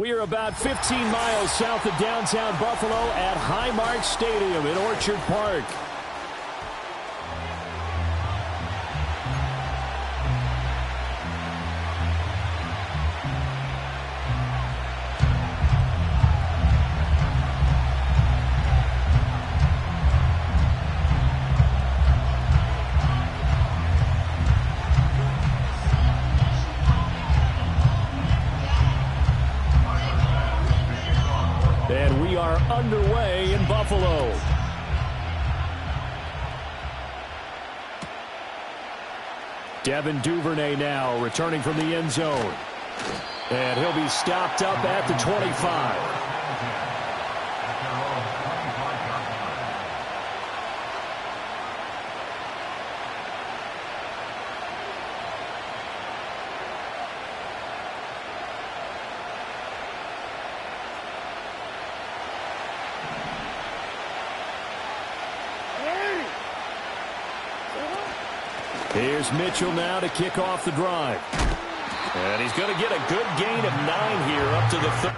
We are about 15 miles south of downtown Buffalo at Highmark Stadium in Orchard Park. And we are underway in Buffalo. Devin Duvernay now returning from the end zone. And he'll be stopped up at the 25. Here's Mitchell now to kick off the drive. And he's going to get a good gain of 9 here up to the 30.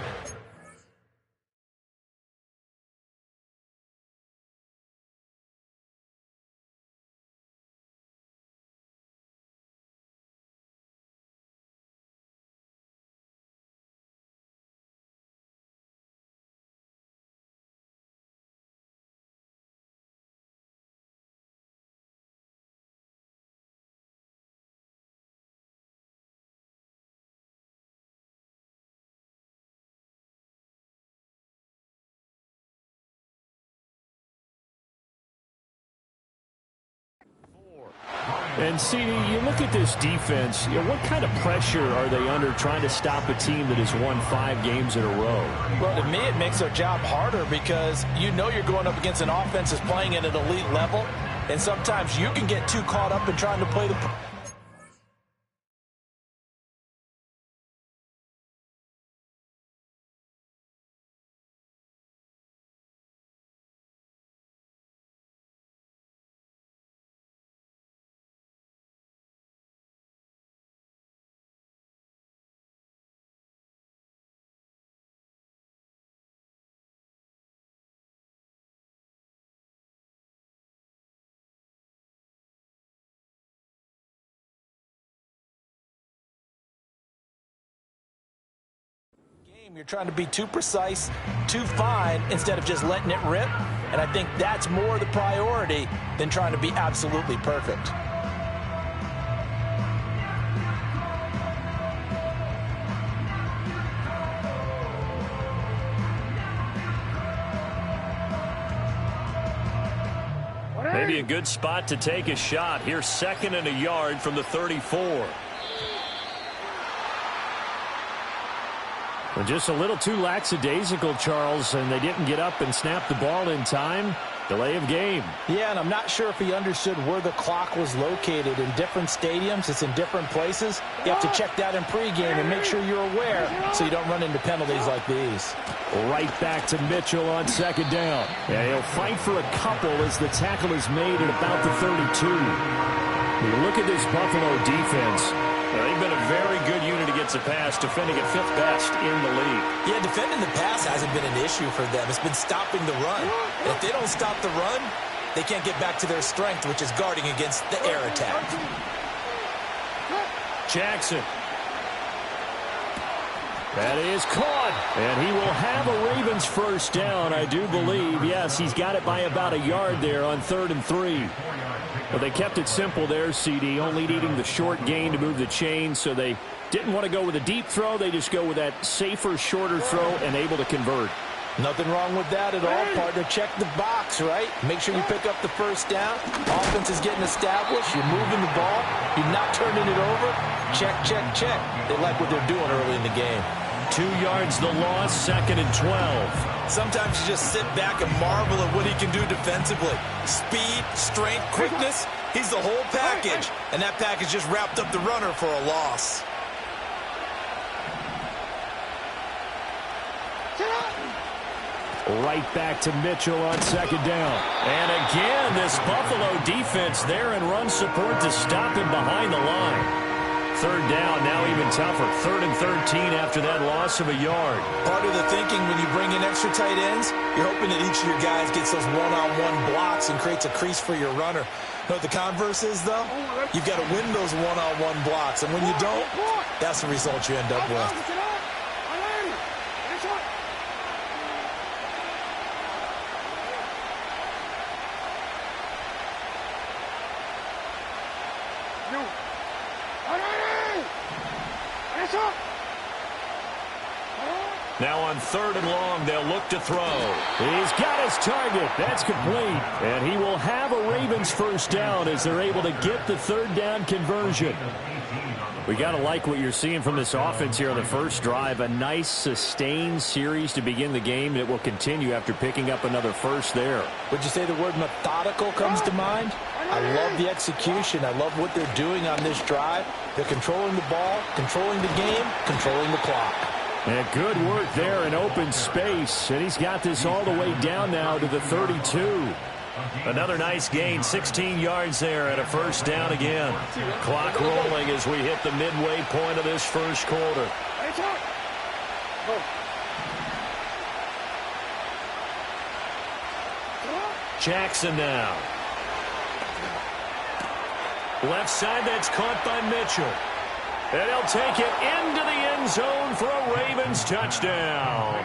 And, CD, you look at this defense, what kind of pressure are they under trying to stop a team that has won 5 games in a row? Well, to me, it makes their job harder because you know you're going up against an offense that's playing at an elite level, and sometimes you can get too caught up in trying to play the... You're trying to be too precise, too fine, instead of just letting it rip. And I think that's more the priority than trying to be absolutely perfect. Maybe a good spot to take a shot. Here's 2nd and a yard from the 34. Well, just a little too lackadaisical, Charles, and they didn't get up and snap the ball in time. Delay of game. Yeah, and I'm not sure if he understood where the clock was located. In different stadiums, it's in different places. You have to check that in pregame and make sure you're aware so you don't run into penalties like these. Right back to Mitchell on 2nd down. Yeah, he'll fight for a couple as the tackle is made at about the 32. When you look at this Buffalo defense, they've been a very good unit against the pass, defending at 5th best in the league. Yeah, defending the pass hasn't been an issue for them. It's been stopping the run. And if they don't stop the run, they can't get back to their strength, which is guarding against the air attack. Jackson. That is caught. And he will have a Ravens first down, I do believe. Yes, he's got it by about a yard there on 3rd and 3. But they kept it simple there, CD, only needing the short gain to move the chain, so they didn't want to go with a deep throw. They just go with that safer, shorter throw and able to convert. Nothing wrong with that at all, partner. Check the box, right? Make sure you pick up the first down. Offense is getting established. You're moving the ball. You're not turning it over. Check, check, check. They like what they're doing early in the game. 2 yards the loss, 2nd and 12. Sometimes you just sit back and marvel at what he can do defensively. Speed, strength, quickness. He's the whole package. And that package just wrapped up the runner for a loss. Right back to Mitchell on 2nd down. And again, this Buffalo defense there in run support to stop him behind the line. Third down, now even tougher. 3rd and 13 after that loss of a yard. Part of the thinking when you bring in extra tight ends, you're hoping that each of your guys gets those one-on-one blocks and creates a crease for your runner. You know what the converse is, though? You've got to win those one-on-one blocks, and when you don't, that's the result you end up with. Now on 3rd and long, they'll look to throw. He's got his target. That's complete. And he will have a Ravens first down as they're able to get the 3rd down conversion. We got to like what you're seeing from this offense here on the first drive. A nice, sustained series to begin the game. It will continue after picking up another first there. Would you say the word methodical comes to mind? I love the execution. I love what they're doing on this drive. They're controlling the ball, controlling the game, controlling the clock. And good work there in open space. And he's got this all the way down now to the 32. Another nice gain, 16 yards there and a first down again. Clock rolling as we hit the midway point of this first quarter. Jackson now. Left side, that's caught by Mitchell. And he'll take it into the end zone for a Ravens touchdown.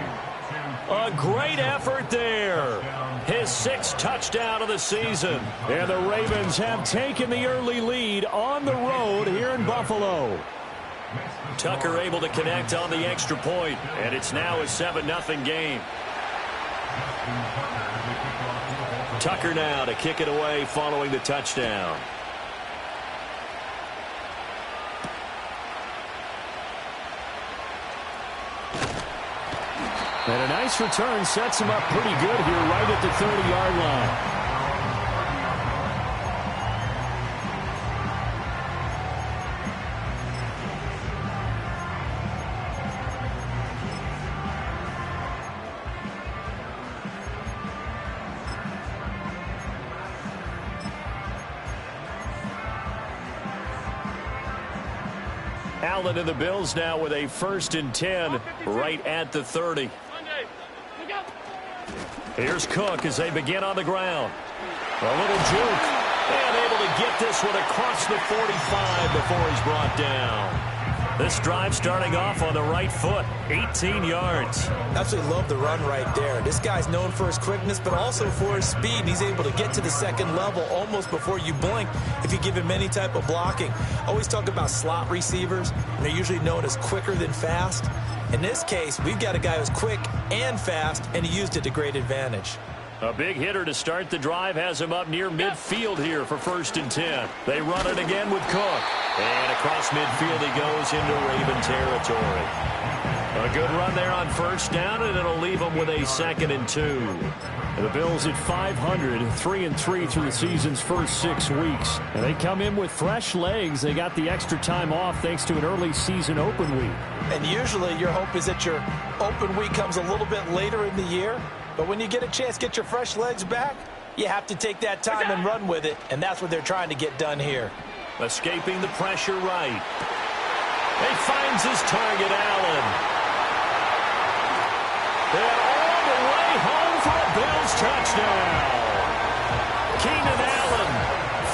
A great effort there. His 6th touchdown of the season. And the Ravens have taken the early lead on the road here in Buffalo. Tucker able to connect on the extra point, and it's now a 7-0 game. Tucker now to kick it away following the touchdown. And a nice return sets him up pretty good here right at the 30-yard line. Allen and the Bills now with a 1st and 10 right at the 30. Here's Cook as they begin on the ground. A little juke. And able to get this one across the 45 before he's brought down. This drive starting off on the right foot. 18 yards. Absolutely love the run right there. This guy's known for his quickness, but also for his speed. And he's able to get to the 2nd level almost before you blink if you give him any type of blocking. I always talk about slot receivers, and they're usually known as quicker than fast. In this case, we've got a guy who's quick and fast, and he used it to great advantage. A big hitter to start the drive has him up near midfield here for 1st and 10. They run it again with Cook. And across midfield he goes into Raven territory. A good run there on 1st down, and it'll leave them with a 2nd and 2. And the Bills at 500, 3-3 through the season's first 6 weeks. And they come in with fresh legs. They got the extra time off thanks to an early season open week. And usually your hope is that your open week comes a little bit later in the year. But when you get a chance to get your fresh legs back, you have to take that time and run with it. And that's what they're trying to get done here. Escaping the pressure right. He finds his target, Allen. And all the way home for a Bills touchdown. Keenan Allen,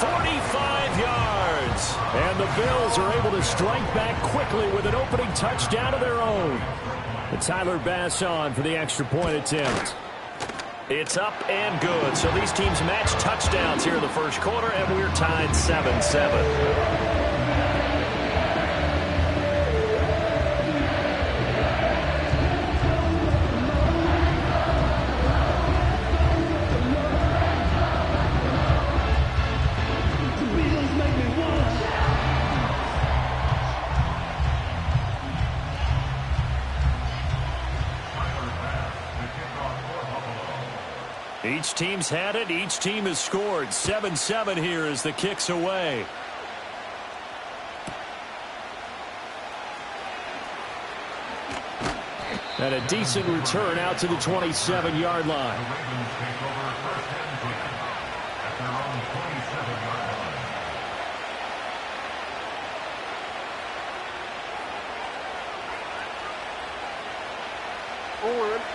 45 yards. And the Bills are able to strike back quickly with an opening touchdown of their own. And Tyler Bass on for the extra point attempt. It's up and good. So these teams match touchdowns here in the first quarter, and we're tied 7-7. Each team's had it. Each team has scored. 7-7 here as the kick's away. And a decent return out to the 27-yard line.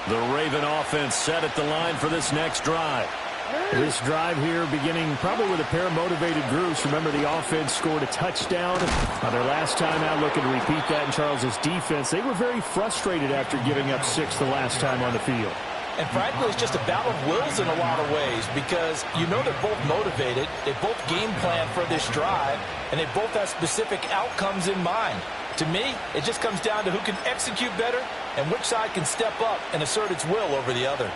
The Raven offense set at the line for this next drive. This drive here beginning probably with a pair of motivated groups. Remember, the offense scored a touchdown on their last time out, looking to repeat that in Charles' defense. They were very frustrated after giving up 6 the last time on the field. And frankly, it's just a battle of wills in a lot of ways because you know they're both motivated, they both game plan for this drive, and they both have specific outcomes in mind. To me, it just comes down to who can execute better and which side can step up and assert its will over the other.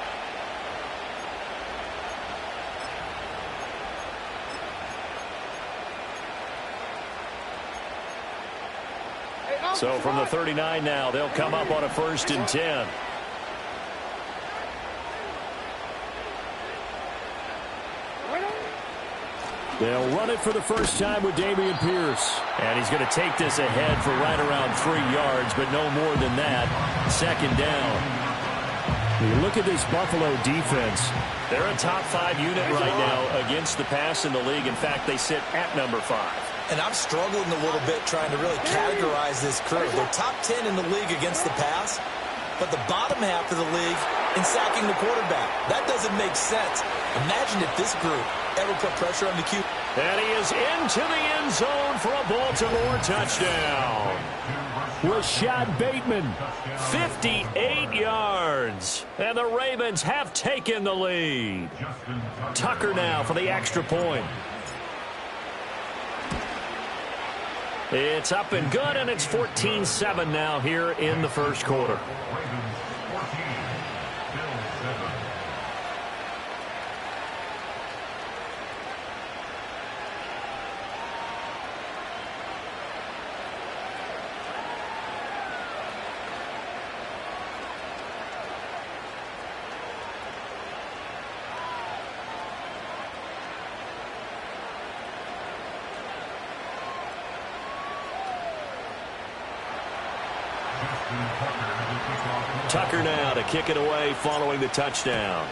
So from the 39 now, they'll come up on a 1st and 10. They'll run it for the first time with Dameon Pierce. And he's going to take this ahead for right around 3 yards, but no more than that. 2nd down. You look at this Buffalo defense. They're a top 5 unit right now against the pass in the league. In fact, they sit at number 5. And I'm struggling a little bit trying to really categorize this crew. They're top 10 in the league against the pass, but the bottom half of the league in sacking the quarterback. That doesn't make sense. Imagine if this group ever put pressure on the QB. And he is into the end zone for a Baltimore touchdown. Rashad Bateman, 58 yards. And the Ravens have taken the lead. Tucker now for the extra point. It's up and good, and it's 14-7 now here in the first quarter. Tucker now to kick it away following the touchdown.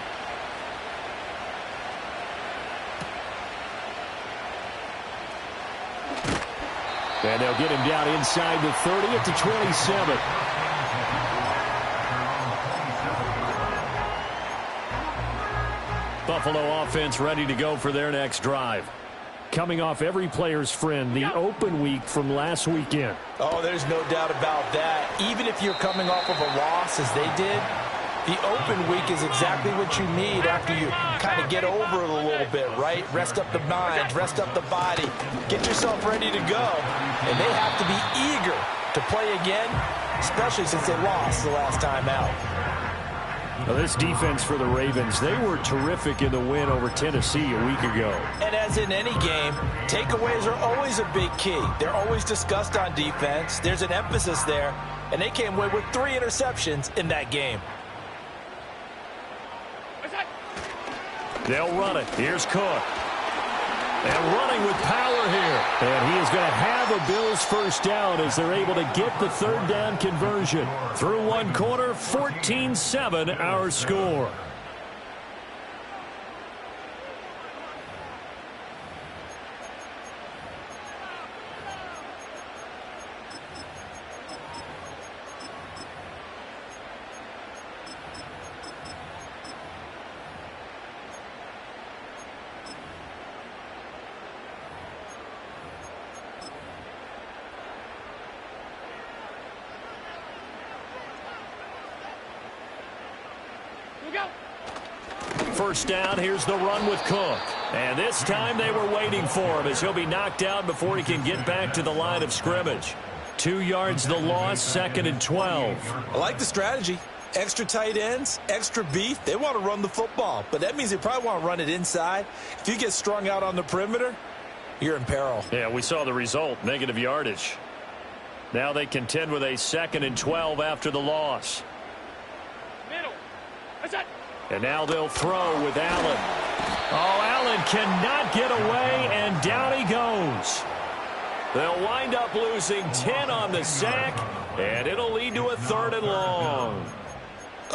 And they'll get him down inside the 30 at the 27. Buffalo offense ready to go for their next drive. Coming off every player's friend, the open week from last weekend. Oh, there's no doubt about that. Even if you're coming off of a loss as they did, the open week is exactly what you need after you kind of get over it a little bit, right? Rest up the mind, rest up the body, get yourself ready to go. And they have to be eager to play again, especially since they lost the last time out. Now, this defense for the Ravens, they were terrific in the win over Tennessee a week ago. And as in any game, takeaways are always a big key. They're always discussed on defense. There's an emphasis there, and they came away with 3 interceptions in that game. They'll run it. Here's Cook. And running with power here. And he is going to have a Bills first down as they're able to get the 3rd down conversion. Through one quarter, 14-7 our score. First down, here's the run with Cook. And this time they were waiting for him as he'll be knocked down before he can get back to the line of scrimmage. 2 yards the loss, 2nd and 12. I like the strategy. Extra tight ends, extra beef. They want to run the football, but that means they probably want to run it inside. If you get strung out on the perimeter, you're in peril. Yeah, we saw the result, negative yardage. Now they contend with a 2nd and 12 after the loss. Middle. That's it. And now they'll throw with Allen. Oh, Allen cannot get away, and down he goes. They'll wind up losing 10 on the sack, and it'll lead to a 3rd and long.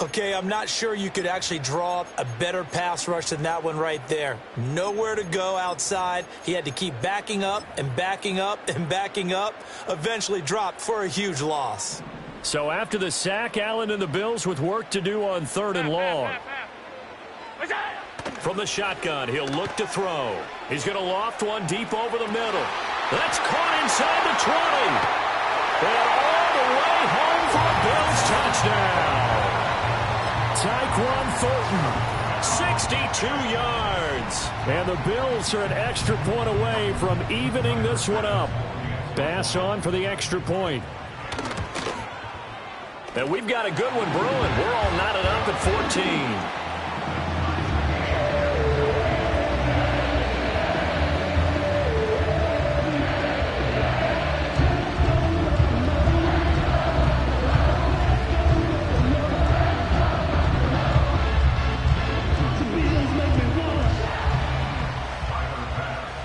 Okay, I'm not sure you could actually draw up a better pass rush than that one right there. Nowhere to go outside. He had to keep backing up and backing up and backing up. Eventually dropped for a huge loss. So after the sack, Allen and the Bills with work to do on 3rd and long. From the shotgun, he'll look to throw. He's going to loft one deep over the middle. That's caught inside the 20. And all the way home for a Bills touchdown. Tyquan Thornton, 62 yards. And the Bills are an extra point away from evening this one up. Bass on for the extra point. And we've got a good one brewing. We're all knotted up at 14.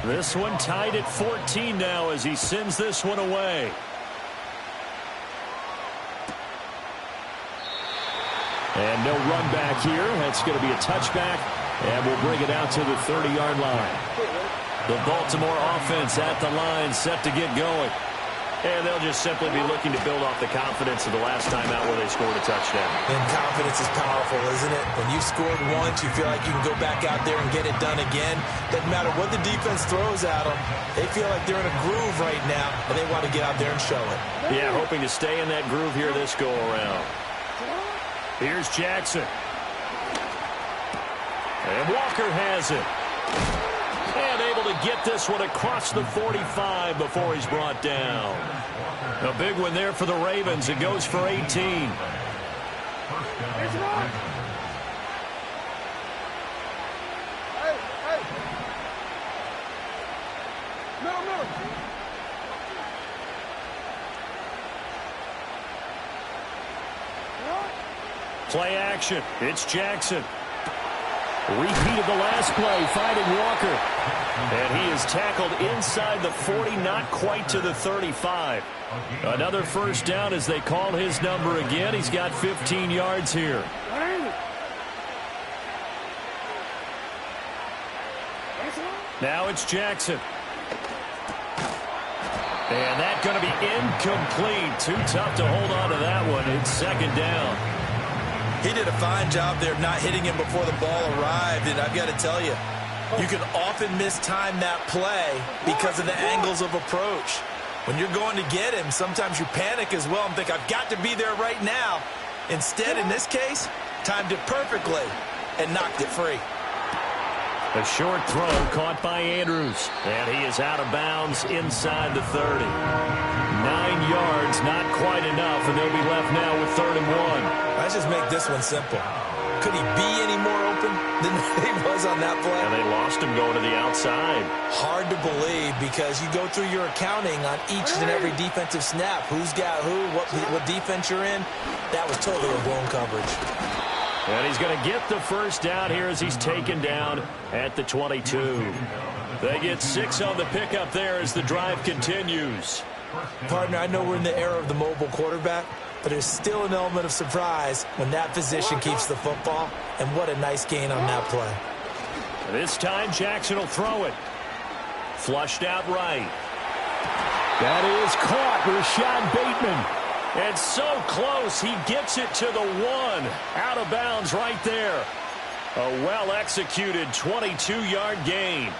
This one tied at 14 now as he sends this one away. And no run back here. That's going to be a touchback, and we'll bring it out to the 30-yard line. The Baltimore offense at the line, set to get going. And they'll just simply be looking to build off the confidence of the last time out where they scored a touchdown. And confidence is powerful, isn't it? When you've scored once, you feel like you can go back out there and get it done again. Doesn't matter what the defense throws at them. They feel like they're in a groove right now, and they want to get out there and show it. Yeah, hoping to stay in that groove here this go-around. Here's Jackson. And Walker has it. And able to get this one across the 45 before he's brought down. A big one there for the Ravens. It goes for 18. Hey, hey. Middle. Play action. It's Jackson. Repeat of the last play, finding Walker. And he is tackled inside the 40, not quite to the 35. Another first down as they call his number again. He's got 15 yards here. Now it's Jackson. And that's going to be incomplete. Too tough to hold on to that one. It's second down. He did a fine job there not hitting him before the ball arrived, and I've got to tell you, you can often mistime that play because of the angles of approach. When you're going to get him, sometimes you panic as well and think, I've got to be there right now. Instead, in this case, timed it perfectly and knocked it free. A short throw caught by Andrews, and he is out of bounds inside the 30. 9 yards, not quite enough, and they'll be left now with 3rd and 1. Let's just make this one simple. Could he be any more open than he was on that play? And they lost him going to the outside. Hard to believe because you go through your accounting on each and every defensive snap. Who's got who, what defense you're in. That was totally a blown coverage. And he's going to get the first down here as he's taken down at the 22. They get 6 on the pickup there as the drive continues. Partner, I know we're in the era of the mobile quarterback, but there's still an element of surprise when that position keeps the football, and what a nice gain on that play. This time Jackson will throw it. Flushed out right. That is caught. Rashad Bateman. And so close, he gets it to the 1. Out of bounds right there. A well-executed 22-yard gain.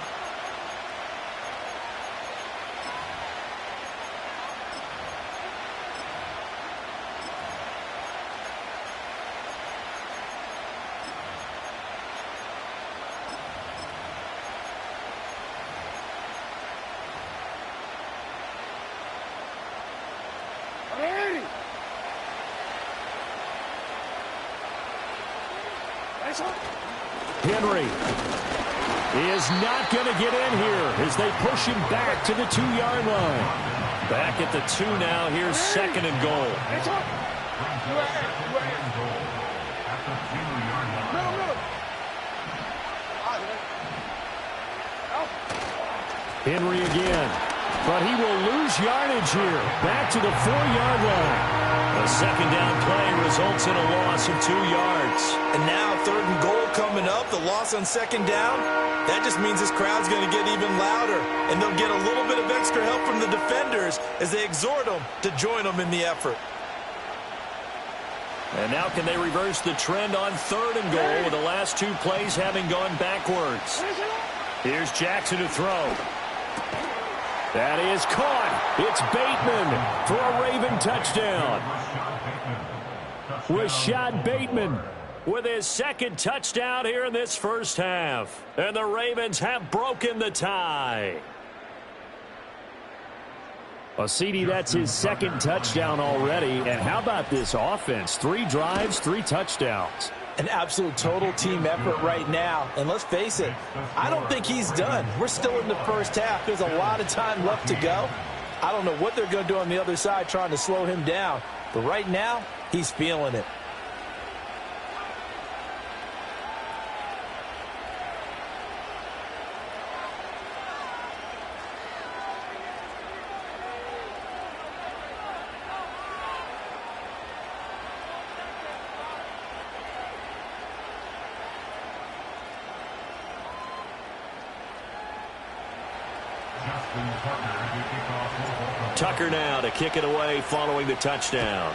Henry is not going to get in here as they push him back to the 2-yard line. Back at the 2 now. Here's 2nd and goal. Henry again. But he will lose yardage here. Back to the 4-yard line. A second down play results in a loss of 2 yards. And now 3rd and goal coming up. The loss on 2nd down. That just means this crowd's going to get even louder. And they'll get a little bit of extra help from the defenders as they exhort them to join them in the effort. And now can they reverse the trend on 3rd and goal with the last 2 plays having gone backwards? Here's Jackson to throw. That is caught. It's Bateman for a Raven touchdown. Rashad Bateman with his 2nd touchdown here in this first half. And the Ravens have broken the tie. Well, CD, that's his 2nd touchdown already. And how about this offense? 3 drives, 3 touchdowns. An absolute total team effort right now. And let's face it, I don't think he's done. We're still in the first half. There's a lot of time left to go. I don't know what they're going to do on the other side trying to slow him down. But right now, he's feeling it. Tucker now to kick it away following the touchdown.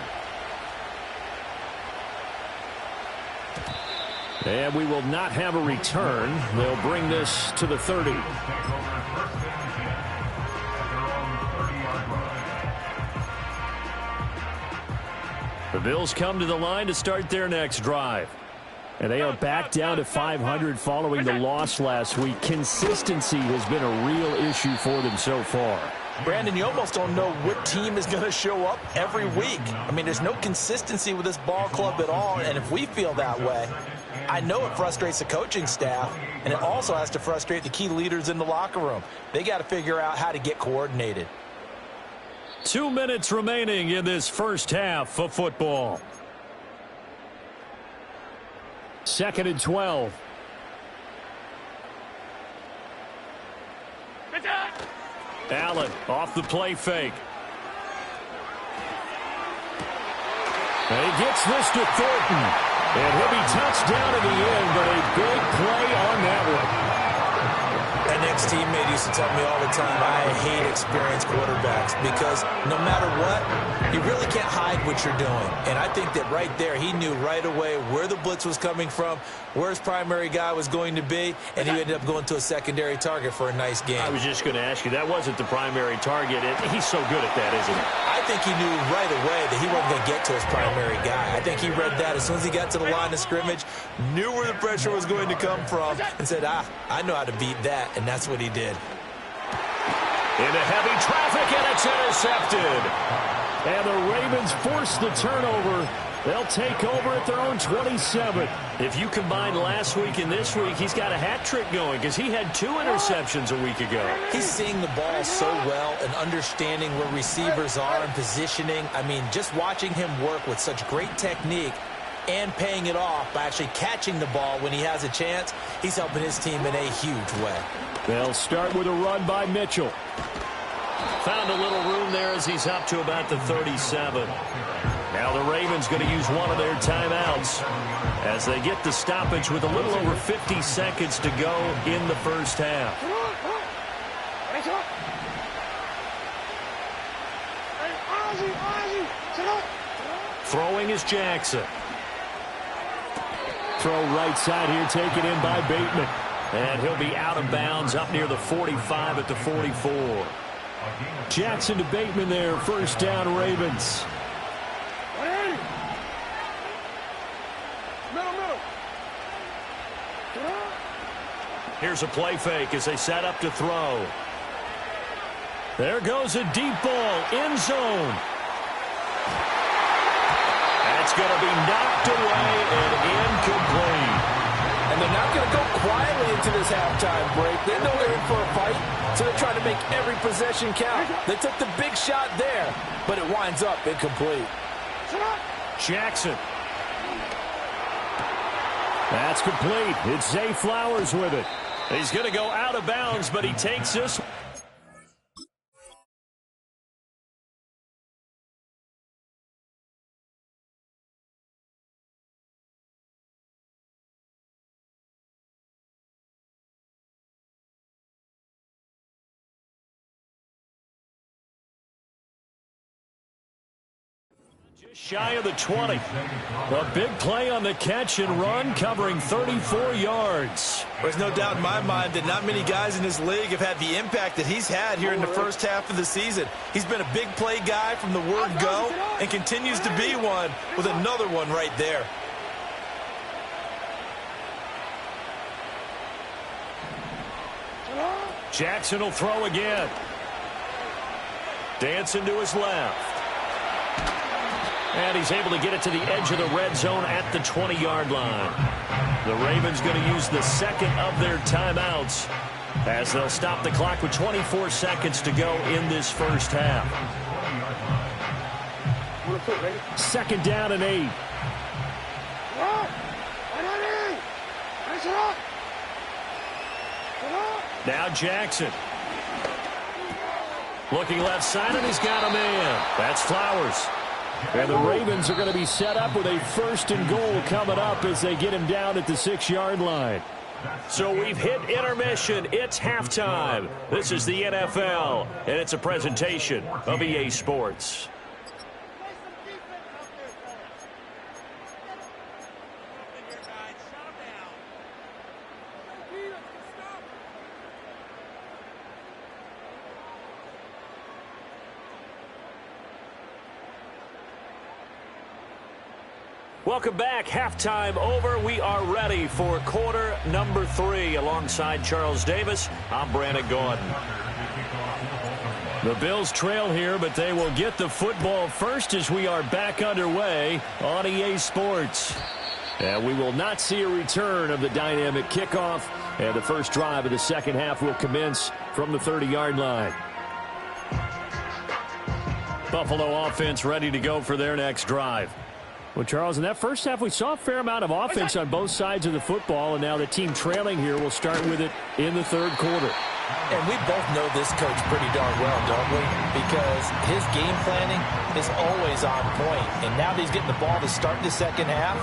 And we will not have a return. They'll bring this to the 30. The Bills come to the line to start their next drive. And they are back down to 500 following the loss last week. Consistency has been a real issue for them so far. Brandon, you almost don't know what team is going to show up every week. I mean, there's no consistency with this ball club at all, and if we feel that way, I know it frustrates the coaching staff, and it also has to frustrate the key leaders in the locker room. They got to figure out how to get coordinated. 2 minutes remaining in this first half of football. 2nd and 12. Allen off the play fake. And he gets this to Thornton. And he'll be touched down in the end, but a big play on that one. An ex-teammate used to tell me all the time, I hate experienced quarterbacks because no matter what, you really can't hide what you're doing. And I think that right there, he knew right away where the blitz was coming from, where his primary guy was going to be, and he ended up going to a secondary target for a nice game. I was just going to ask you, that wasn't the primary target. He's so good at that, isn't he? I think he knew right away that he wasn't going to get to his primary guy. I think he read that as soon as he got to the line of scrimmage, knew where the pressure was going to come from, and said, I know how to beat that, and that's what he did. Into heavy traffic, and it's intercepted. And the Ravens force the turnover. They'll take over at their own 27. If you combine last week and this week, he's got a hat trick going because he had 2 interceptions a week ago. He's seeing the ball so well and understanding where receivers are and positioning. I mean, just watching him work with such great technique and paying it off by actually catching the ball when he has a chance, he's helping his team in a huge way. They'll start with a run by Mitchell. Found a little room there as he's up to about the 37. Now the Ravens going to use one of their timeouts as they get the stoppage with a little over 50 seconds to go in the first half. Throwing is Jackson. Throw right side here, taken in by Bateman. And he'll be out of bounds up near the 45 at the 44. Jackson to Bateman there, first down Ravens. Here's a play fake as they set up to throw. There goes a deep ball, end zone. That's going to be knocked away and incomplete. And they're not going to go quietly into this halftime break. They know they're in for a fight, so they're trying to make every possession count. They took the big shot there, but it winds up incomplete. Jackson. That's complete. It's Zay Flowers with it. He's going to go out of bounds, but he takes this. Shy of the 20. A big play on the catch and run, covering 34 yards. There's no doubt in my mind that not many guys in this league have had the impact that he's had here in the first half of the season. He's been a big play guy from the word go and continues to be one with another one right there. Jackson will throw again. Dancing to his left. And he's able to get it to the edge of the red zone at the 20-yard line. The Ravens going to use the second of their timeouts as they'll stop the clock with 24 seconds to go in this first half. Second down and 8. Now Jackson. Looking left side, and he's got a man. That's Flowers. And the Ravens are going to be set up with a 1st and goal coming up as they get him down at the 6-yard line. So we've hit intermission. It's halftime. This is the NFL, and it's a presentation of EA Sports. Welcome back. Halftime over. We are ready for quarter number 3. Alongside Charles Davis, I'm Brandon Gordon. The Bills trail here, but they will get the football first as we are back underway on EA Sports. And we will not see a return of the dynamic kickoff. And the first drive of the second half will commence from the 30-yard line. Buffalo offense ready to go for their next drive. Well, Charles, in that first half, we saw a fair amount of offense on both sides of the football, and now the team trailing here will start with it in the third quarter. And we both know this coach pretty darn well, don't we? Because his game planning is always on point. And now that he's getting the ball to start the second half,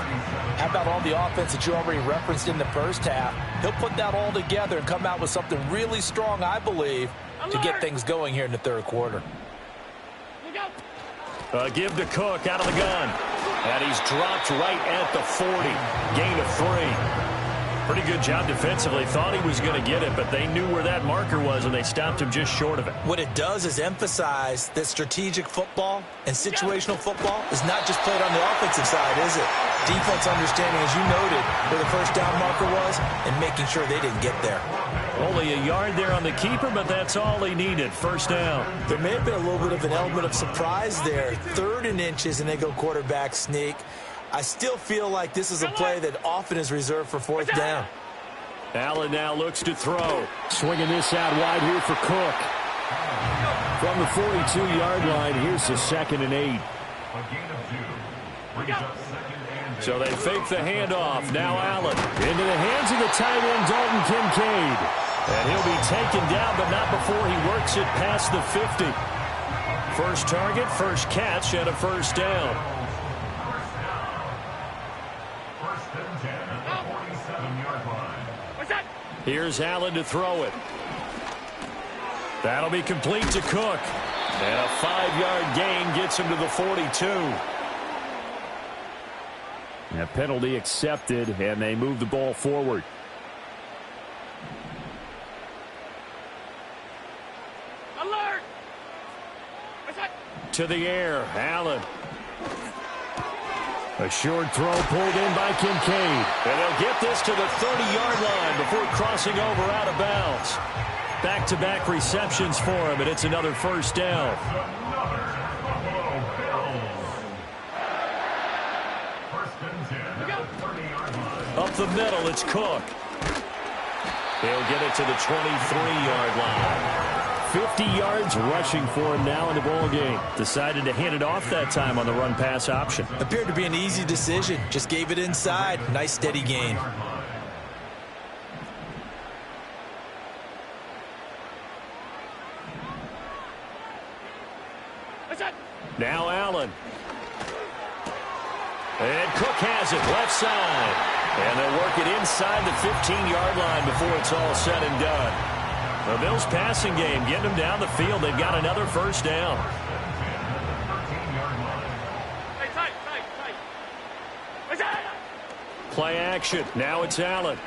how about all the offense that you already referenced in the first half? He'll put that all together and come out with something really strong, I believe, to get things going here in the third quarter. Give to Cook out of the gun. And he's dropped right at the 40. Gain of 3. Pretty good job defensively. Thought he was going to get it, but they knew where that marker was, and they stopped him just short of it. What it does is emphasize that strategic football and situational football is not just played on the offensive side, is it? Defense understanding, as you noted, where the first down marker was and making sure they didn't get there. Only a yard there on the keeper, but that's all he needed. First down. There may have been a little bit of an element of surprise there. 3rd and inches, and they go quarterback sneak. I still feel like this is a play that often is reserved for 4th down. Allen now looks to throw. Swinging this out wide here for Cook. From the 42-yard line, here's the 2nd and 8. So they fake the handoff. Now Allen into the hands of the tight end, Dalton Kincaid. And he'll be taken down, but not before he works it past the 50. First target, first catch, and a first down. Here's Allen to throw it. That'll be complete to Cook. And a 5-yard gain gets him to the 42. A penalty accepted, and they move the ball forward. Alert! To the air, Allen. A short throw pulled in by Kincaid. And they'll get this to the 30-yard line before crossing over out of bounds. Back-to-back receptions for him, and it's another first down. Up the middle, it's Cook. He'll get it to the 23-yard line. 50 yards rushing for him now in the ball game. Decided to hand it off that time on the run-pass option. Appeared to be an easy decision. Just gave it inside. Nice steady gain. Now Allen. And Cook has it left side. And they'll work it inside the 15-yard line before it's all said and done. The Bills passing game, getting them down the field. They've got another first down. Play action. Now it's Allen.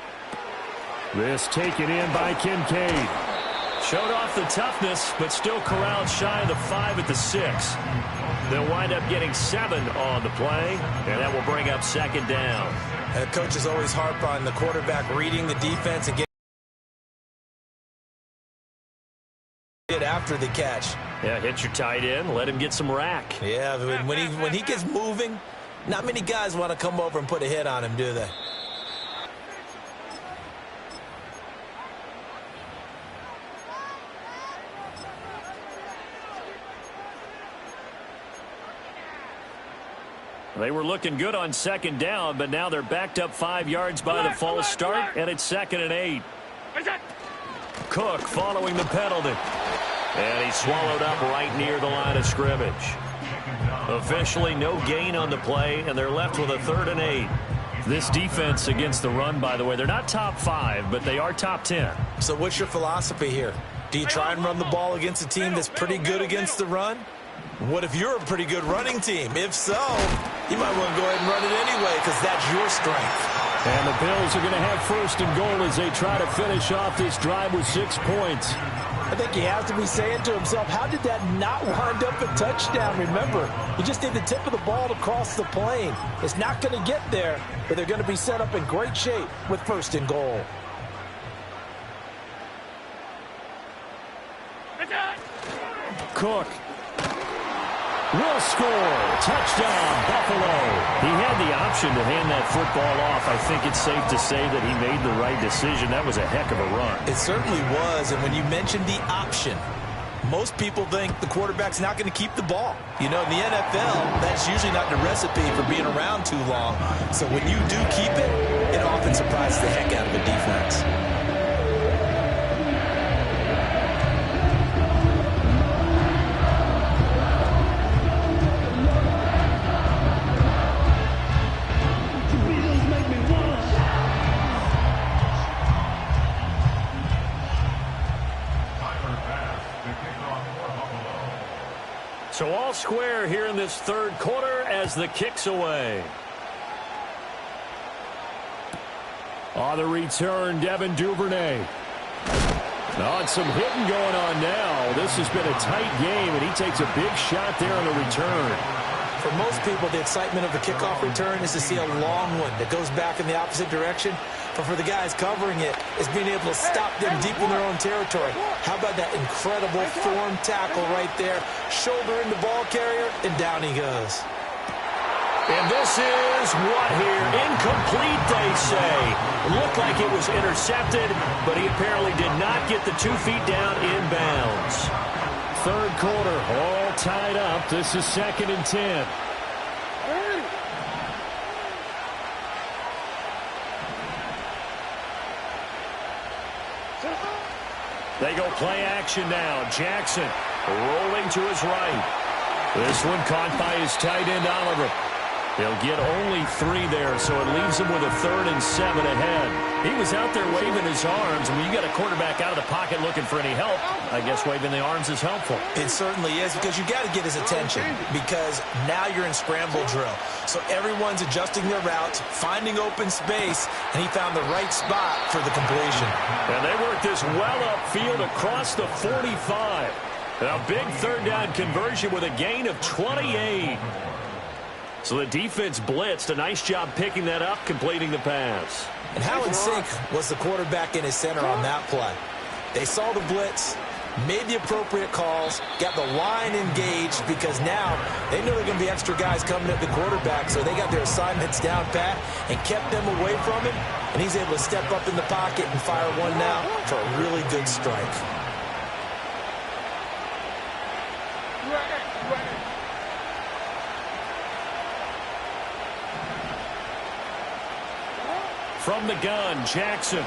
This taken in by Kincaid. Showed off the toughness, but still corralled shy of the 5 at the 6. They'll wind up getting 7 on the play, and that will bring up second down. And coaches always harp on the quarterback reading the defense and getting it after the catch. Yeah, hit your tight end, let him get some rack. Yeah, when he gets moving, not many guys want to come over and put a hit on him, do they? They were looking good on second down, but now they're backed up 5 yards by the false start, and it's 2nd and 8. Cook following the penalty. And he's swallowed up right near the line of scrimmage. Officially no gain on the play, and they're left with a 3rd and 8. This defense against the run, by the way, they're not top 5, but they are top 10. So what's your philosophy here? Do you try and run the ball against a team that's pretty good against the run? What if you're a pretty good running team? If so, you might want to go ahead and run it anyway because that's your strength. And the Bills are going to have 1st and goal as they try to finish off this drive with 6 points. I think he has to be saying to himself, how did that not wind up a touchdown? Remember, he just need the tip of the ball to cross the plane. It's not going to get there, but they're going to be set up in great shape with 1st and goal. Cook will score. Touchdown, Buffalo. He had the option to hand that football off. I think it's safe to say that he made the right decision. That was a heck of a run. It certainly was, and when you mentioned the option, most people think the quarterback's not going to keep the ball. You know, in the NFL, that's usually not the recipe for being around too long. So when you do keep it, it often surprises the heck out of a defense. So all square here in this 3rd quarter as the kick's away. On the return, Devin Duvernay. Oh, some hitting going on now. This has been a tight game, and he takes a big shot there on the return. For most people, the excitement of the kickoff return is to see a long one that goes back in the opposite direction. But for the guys covering it, is being able to stop them deep in their own territory. How about that incredible form tackle right there? Shoulder in the ball carrier, and down he goes. And this is what here? Incomplete, they say. Looked like it was intercepted, but he apparently did not get the 2 feet down in bounds. 3rd quarter, all tied up. This is 2nd and 10. They go play action now. Jackson rolling to his right. This one caught by his tight end, Oliver. They'll get only 3 there, so it leaves them with a 3rd and 7 ahead. He was out there waving his arms. When you got a quarterback out of the pocket looking for any help, I guess waving the arms is helpful. It certainly is, because you got to get his attention, because now you're in scramble drill. So everyone's adjusting their routes, finding open space, and he found the right spot for the completion. And they work this well upfield across the 45. And a big 3rd down conversion with a gain of 28. So the defense blitzed. A nice job picking that up, completing the pass. And how in sync was the quarterback in his center on that play? They saw the blitz, made the appropriate calls, got the line engaged, because now they know there are going to be extra guys coming at the quarterback, so they got their assignments down pat and kept them away from him, and he's able to step up in the pocket and fire one now for a really good strike. From the gun, Jackson.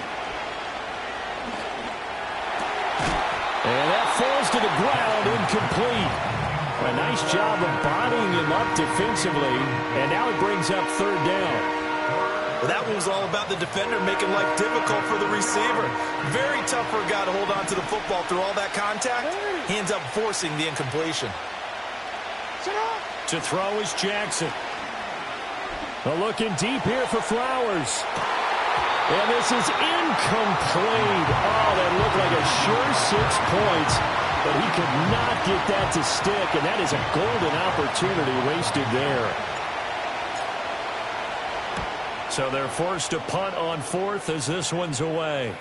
And that falls to the ground, incomplete. A nice job of bodying him up defensively, and now it brings up 3rd down. Well, that one was all about the defender making life difficult for the receiver. Very tough for a guy to hold on to the football through all that contact. He ends up forcing the incompletion. To throw is Jackson. Well, looking deep here for Flowers. And this is incomplete. Oh, that looked like a sure 6 points, but he could not get that to stick, and that is a golden opportunity wasted there. So they're forced to punt on 4th as this one's away.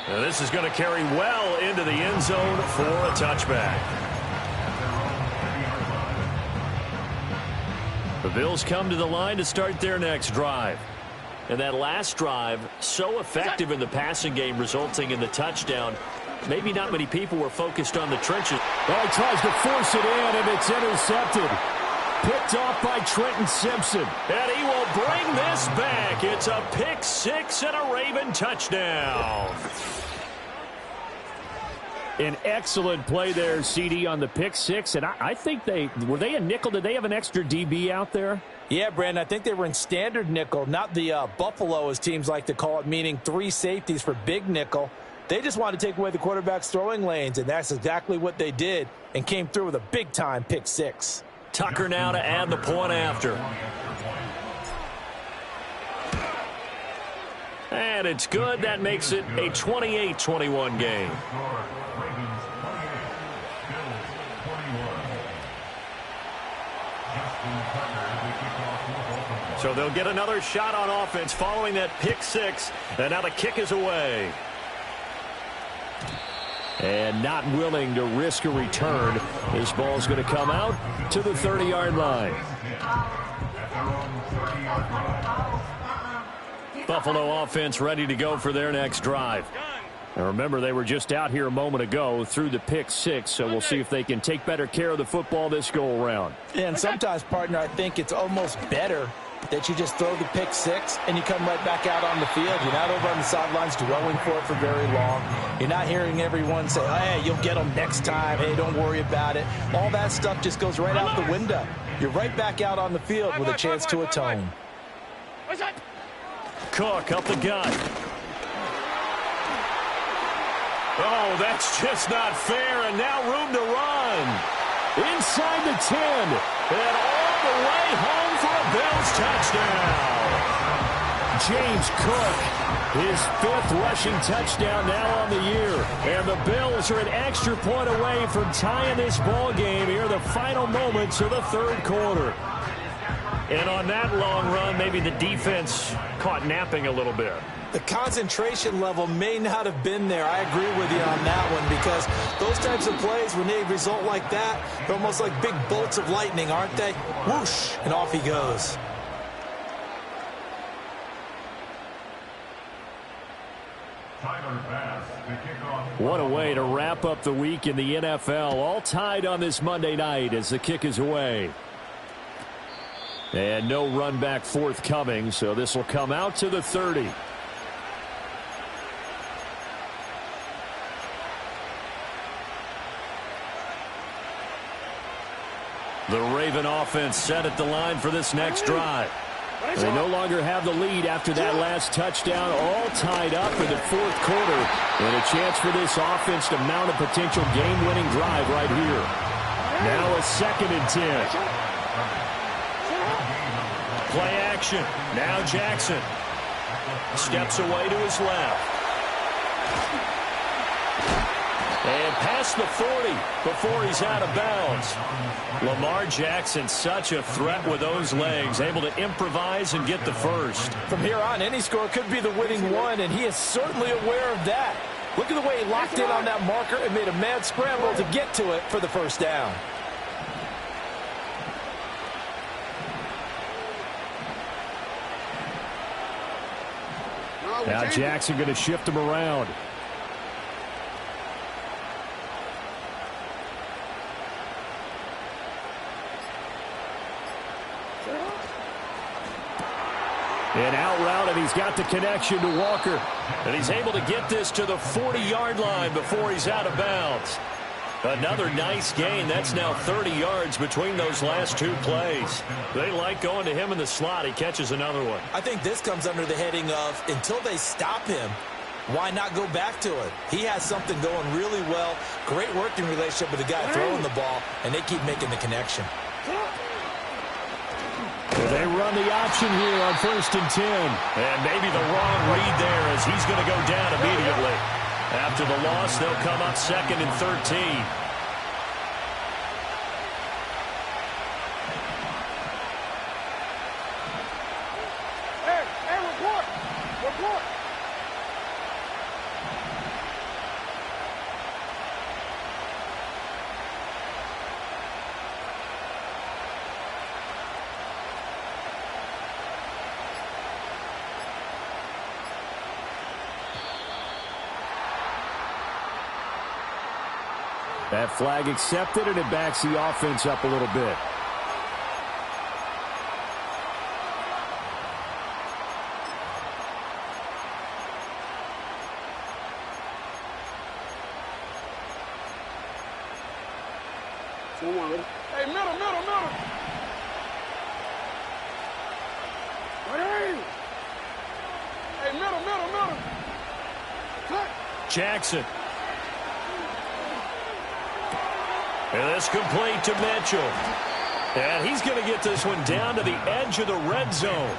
Now this is going to carry well into the end zone for a touchback. The Bills come to the line to start their next drive. And that last drive, so effective in the passing game, resulting in the touchdown. Maybe not many people were focused on the trenches. Well, he tries to force it in, and it's intercepted. Picked off by Trenton Simpson. And he will bring this back. It's a pick 6 and a Raven touchdown. An excellent play there, CD, on the pick 6. And I think were they a nickel? Did they have an extra DB out there? Yeah, Brandon, I think they were in standard nickel, not the Buffalo, as teams like to call it, meaning 3 safeties for big nickel. They just wanted to take away the quarterback's throwing lanes, and that's exactly what they did and came through with a big-time pick 6. Tucker now to add the point after. And it's good. That makes it a 28-21 game. So they'll get another shot on offense following that pick 6. And now the kick is away. And not willing to risk a return. This ball's going to come out to the 30-yard line. Buffalo offense ready to go for their next drive. And remember, they were just out here a moment ago through the pick 6, so we'll see if they can take better care of the football this go-around. And sometimes, partner, I think it's almost better that you just throw the pick 6 and you come right back out on the field. You're not over on the sidelines dwelling for it for very long. You're not hearing everyone say, hey, you'll get them next time. Hey, don't worry about it. All that stuff just goes right out the window. You're right back out on the field with a chance to atone. Cook up the gut. Oh, that's just not fair, and now room to run. Inside the 10. And all the way home for a Bills touchdown. James Cook, his 5th rushing touchdown now on the year. And the Bills are an extra point away from tying this ball game here, the final moments of the 3rd quarter. And on that long run, maybe the defense caught napping a little bit. The concentration level may not have been there. I agree with you on that one, because those types of plays, when they result like that, they're almost like big bolts of lightning, aren't they? Whoosh, and off he goes. What a way to wrap up the week in the NFL. All tied on this Monday night as the kick is away. And no run back forthcoming, so this will come out to the 30. The Raven offense set at the line for this next drive. They no longer have the lead after that last touchdown, all tied up in the 4th quarter. And a chance for this offense to mount a potential game-winning drive right here. Now a 2nd and 10. Play action. Now Jackson. Steps away to his left. And past the 40 before he's out of bounds. Lamar Jackson, such a threat with those legs, able to improvise and get the first. From here on, any score could be the winning one, and he is certainly aware of that. Look at the way he locked in on that marker and made a mad scramble to get to it for the first down. Now Jackson going to shift him around. And out route, and he's got the connection to Walker. And he's able to get this to the 40-yard line before he's out of bounds. Another nice gain. That's now 30 yards between those last 2 plays. They like going to him in the slot. He catches another one. I think this comes under the heading of, until they stop him, why not go back to it? He has something going really well. Great working relationship with the guy throwing the ball, and they keep making the connection. They run the option here on 1st and 10. And maybe the wrong read there as he's going to go down immediately. After the loss, they'll come up 2nd and 13. Report. That flag accepted, and it backs the offense up a little bit. Hey, middle. Hey, middle. Cut. Jackson. And this complete to Mitchell. And he's going to get this one down to the edge of the red zone.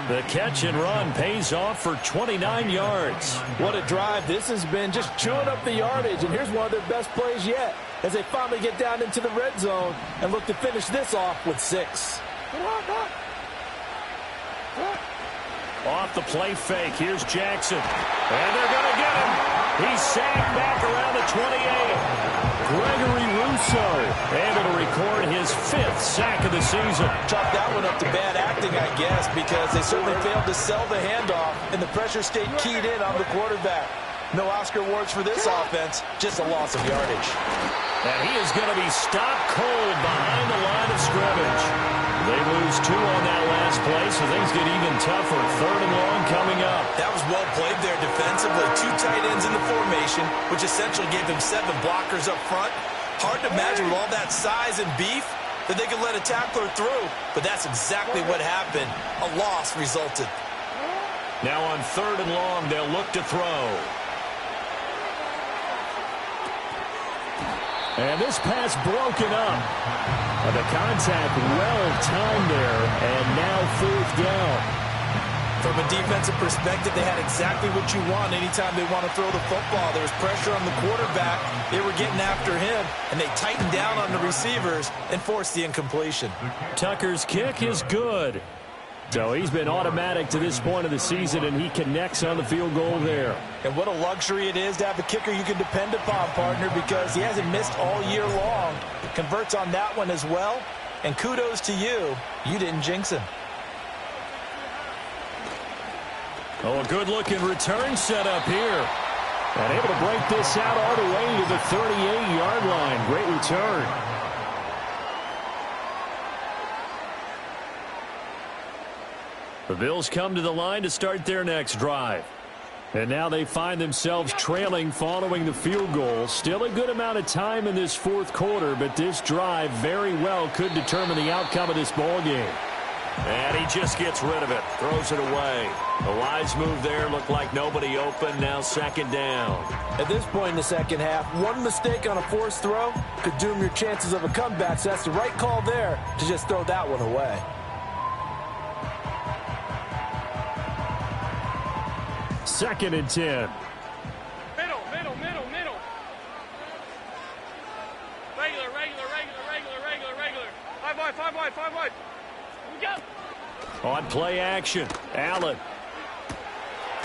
The catch and run pays off for 29 yards. What a drive this has been, just chewing up the yardage. And here's one of their best plays yet as they finally get down into the red zone and look to finish this off with 6. Off the play fake, here's Jackson. And they're going to get him. He's sacked back around the 28. Gregory Rousseau able to record his 5th sack of the season. Chalk that one up to bad acting, I guess, because they certainly failed to sell the handoff, and the pressure stayed keyed in on the quarterback. No Oscar awards for this offense, just a loss of yardage. And he is going to be stopped cold behind the line of scrimmage. They lose 2 on that last play, so things get even tougher. 3rd and long coming up. That was well played there defensively. 2 tight ends in the formation, which essentially gave them 7 blockers up front. Hard to imagine with all that size and beef that they could let a tackler through, but that's exactly what happened. A loss resulted. Now on 3rd and long, they'll look to throw. And this pass broken up. The contact well timed there, and now 4th down. From a defensive perspective, they had exactly what you want anytime they want to throw the football. There was pressure on the quarterback. They were getting after him, and they tightened down on the receivers and forced the incompletion. Tucker's kick is good. So he's been automatic to this point of the season, and he connects on the field goal there. And what a luxury it is to have a kicker you can depend upon, partner, because he hasn't missed all year long. Converts on that one as well. And kudos to you. You didn't jinx him. Oh, a good-looking return set up here. And able to break this out all the way to the 38-yard line. Great return. The Bills come to the line to start their next drive. And now they find themselves trailing following the field goal. Still a good amount of time in this 4th quarter, but this drive very well could determine the outcome of this ball game. And he just gets rid of it, throws it away. A wise move there, looked like nobody open, now 2nd down. At this point in the second half, one mistake on a forced throw could doom your chances of a comeback, so that's the right call there to just throw that one away. 2nd and 10. Middle. Regular. 5 wide. Here we go. On play action, Allen.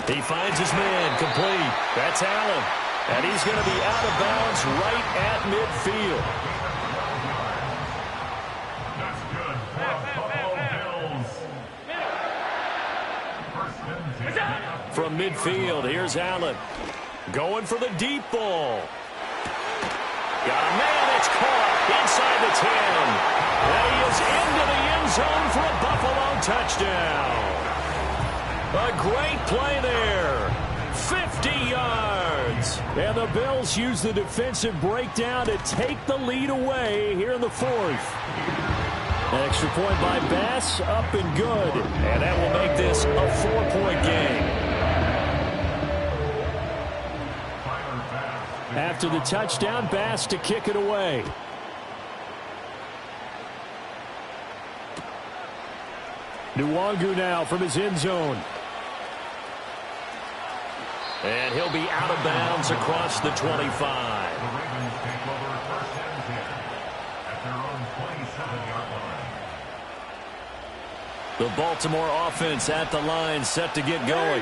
He finds his man, complete. That's Allen. And he's going to be out of bounds right at midfield. From midfield, here's Allen. Going for the deep ball. Got a man that's caught inside the 10. And he is into the end zone for a Buffalo touchdown. A great play there. 50 yards. And the Bills use the defensive breakdown to take the lead away here in the 4th. Extra point by Bass, up and good. And that will make this a 4-point game. After the touchdown, Bass to kick it away. Nwangu now from his end zone. And he'll be out of bounds across the 25. The Baltimore offense at the line, set to get going.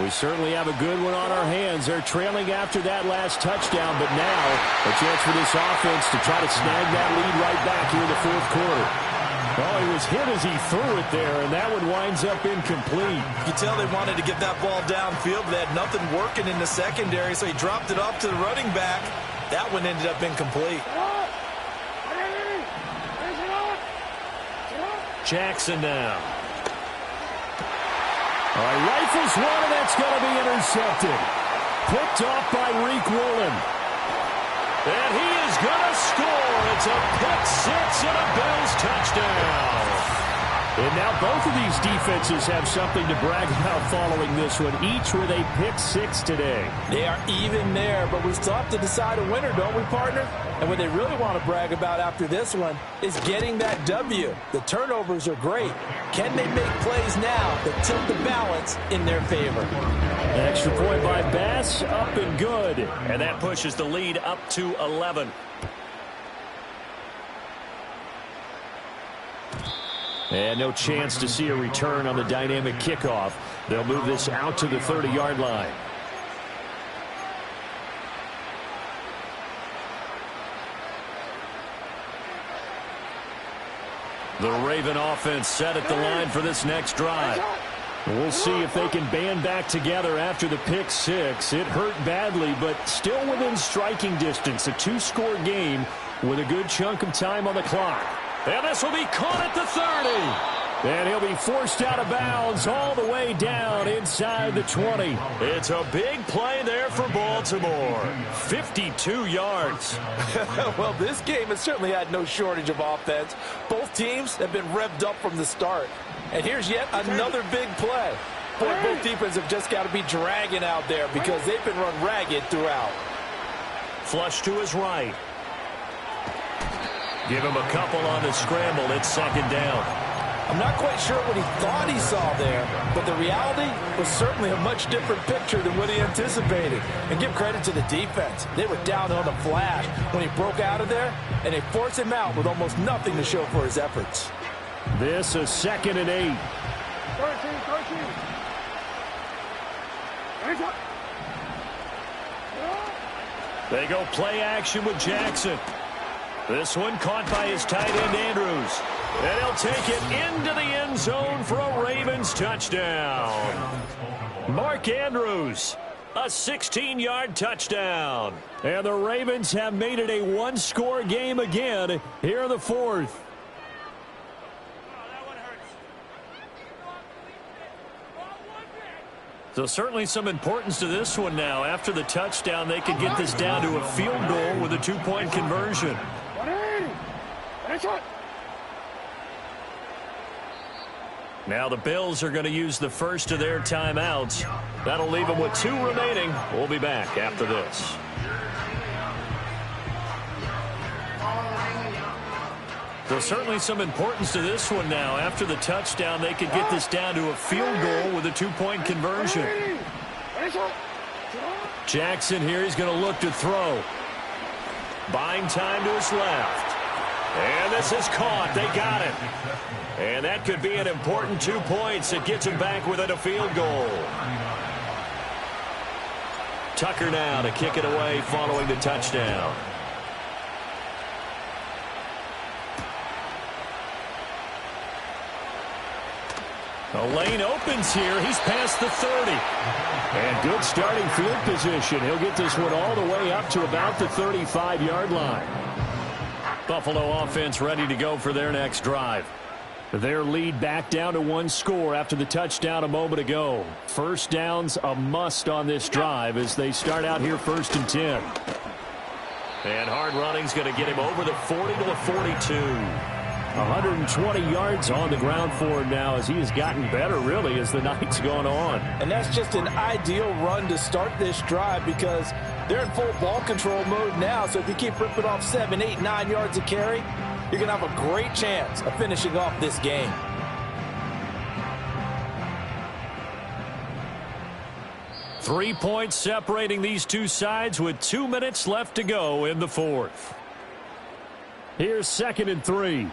We certainly have a good one on our hands. They're trailing after that last touchdown, but now a chance for this offense to try to snag that lead right back here in the fourth quarter. Well, he was hit as he threw it there, and that one winds up incomplete. You can tell they wanted to get that ball downfield, but they had nothing working in the secondary, so he dropped it off to the running back. That one ended up incomplete. Jackson now. All right, rifles one, and that's going to be intercepted. Picked off by Reek Woolen. And he is going to score. It's a pick six and a Bills touchdown. And now both of these defenses have something to brag about following this one, each with a pick six today. They are even there, but we still have to decide a winner, don't we, partner? And what they really want to brag about after this one is getting that W. The turnovers are great. Can they make plays now that tilt the balance in their favor? An extra point by Bass, up and good. And that pushes the lead up to 11. And no chance to see a return on the dynamic kickoff. They'll move this out to the 30-yard line. The Raven offense set at the line for this next drive. We'll see if they can band back together after the pick six. It hurt badly, but still within striking distance. A two-score game with a good chunk of time on the clock. And this will be caught at the 30. And he'll be forced out of bounds all the way down inside the 20. It's a big play there for Baltimore. 52 yards. Well, this game has certainly had no shortage of offense. Both teams have been revved up from the start. And here's yet another big play. Boy, both defenses have just got to be dragging out there because they've been run ragged throughout. Flush to his right. Give him a couple on the scramble. It's second down. I'm not quite sure what he thought he saw there, but the reality was certainly a much different picture than what he anticipated. And give credit to the defense. They were down on the flash when he broke out of there, and they forced him out with almost nothing to show for his efforts. This is 2nd and 8. 13. They go play action with Jackson. This one caught by his tight end, Andrews. And he'll take it into the end zone for a Ravens touchdown. Mark Andrews, a 16-yard touchdown. And the Ravens have made it a one-score game again here in the fourth. So certainly some importance to this one now. After the touchdown, they could get this down to a field goal with a two-point conversion. Now the Bills are going to use the first of their timeouts. That'll leave them with 2 remaining. We'll be back after this. So certainly some importance to this one now. After the touchdown, they could get this down to a field goal with a two-point conversion. Jackson here, he's going to look to throw. Buying time to his left. And this is caught. They got it. And that could be an important 2 points. It gets him back within a field goal. Tucker now to kick it away following the touchdown. The lane opens here. He's past the 30. And good starting field position. He'll get this one all the way up to about the 35-yard line. Buffalo offense ready to go for their next drive. Their lead back down to 1 score after the touchdown a moment ago. First down's a must on this drive as they start out here 1st and 10. And hard running's going to get him over the 40 to the 42. 120 yards on the ground for him now as he has gotten better, really, as the night's gone on. And that's just an ideal run to start this drive because they're in full ball control mode now. So if you keep ripping off 7, 8, 9 yards of carry, you're going to have a great chance of finishing off this game. 3 points separating these two sides with 2 minutes left to go in the fourth. Here's 2nd and 3.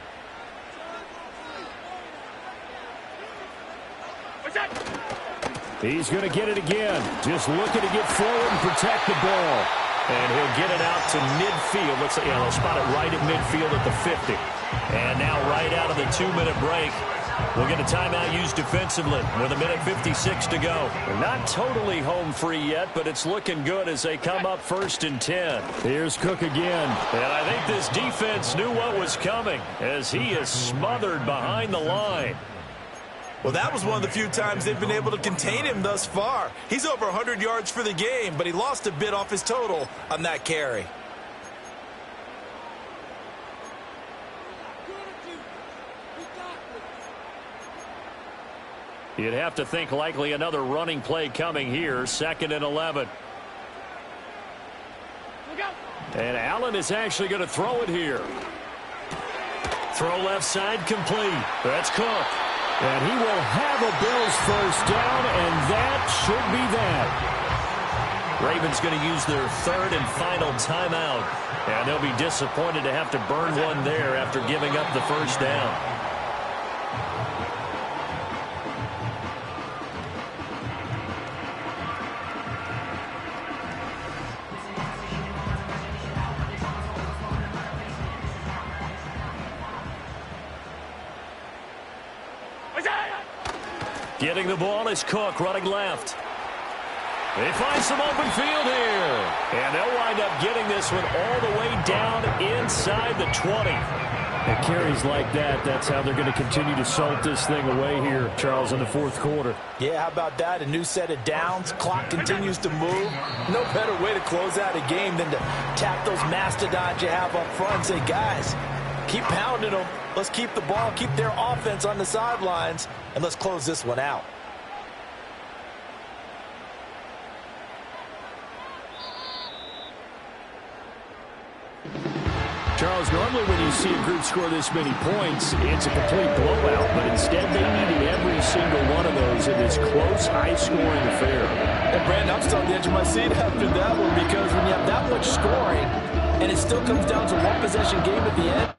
He's going to get it again. Just looking to get forward and protect the ball. And he'll get it out to midfield. Let's spot it right at midfield at the 50. And now right out of the 2-minute break, we'll get a timeout used defensively with 1:56 to go. They're not totally home free yet, but it's looking good as they come up 1st and 10. Here's Cook again. And I think this defense knew what was coming as he is smothered behind the line. Well, that was one of the few times they've been able to contain him thus far. He's over 100 yards for the game, but he lost a bit off his total on that carry. You'd have to think likely another running play coming here. 2nd and 11. And Allen is actually going to throw it here. Throw left side complete. That's Cook. And he will have a Bills first down, and that should be that. Ravens going to use their 3rd and final timeout. And they'll be disappointed to have to burn one there after giving up the first down. Getting the ball is Cook running left. They find some open field here. And they'll wind up getting this one all the way down inside the 20. And carries like that, that's how they're going to continue to salt this thing away here, Charles, in the 4th quarter. Yeah, how about that? A new set of downs. Clock continues to move. No better way to close out a game than to tap those mastodons you have up front and say, guys, keep pounding them. Let's keep the ball, keep their offense on the sidelines, and let's close this one out. Charles, normally when you see a group score this many points, it's a complete blowout, but instead they needed every single one of those in this close, high-scoring affair. And Brandon, I'm still on the edge of my seat after that one, because when you have that much scoring and it still comes down to one possession game at the end,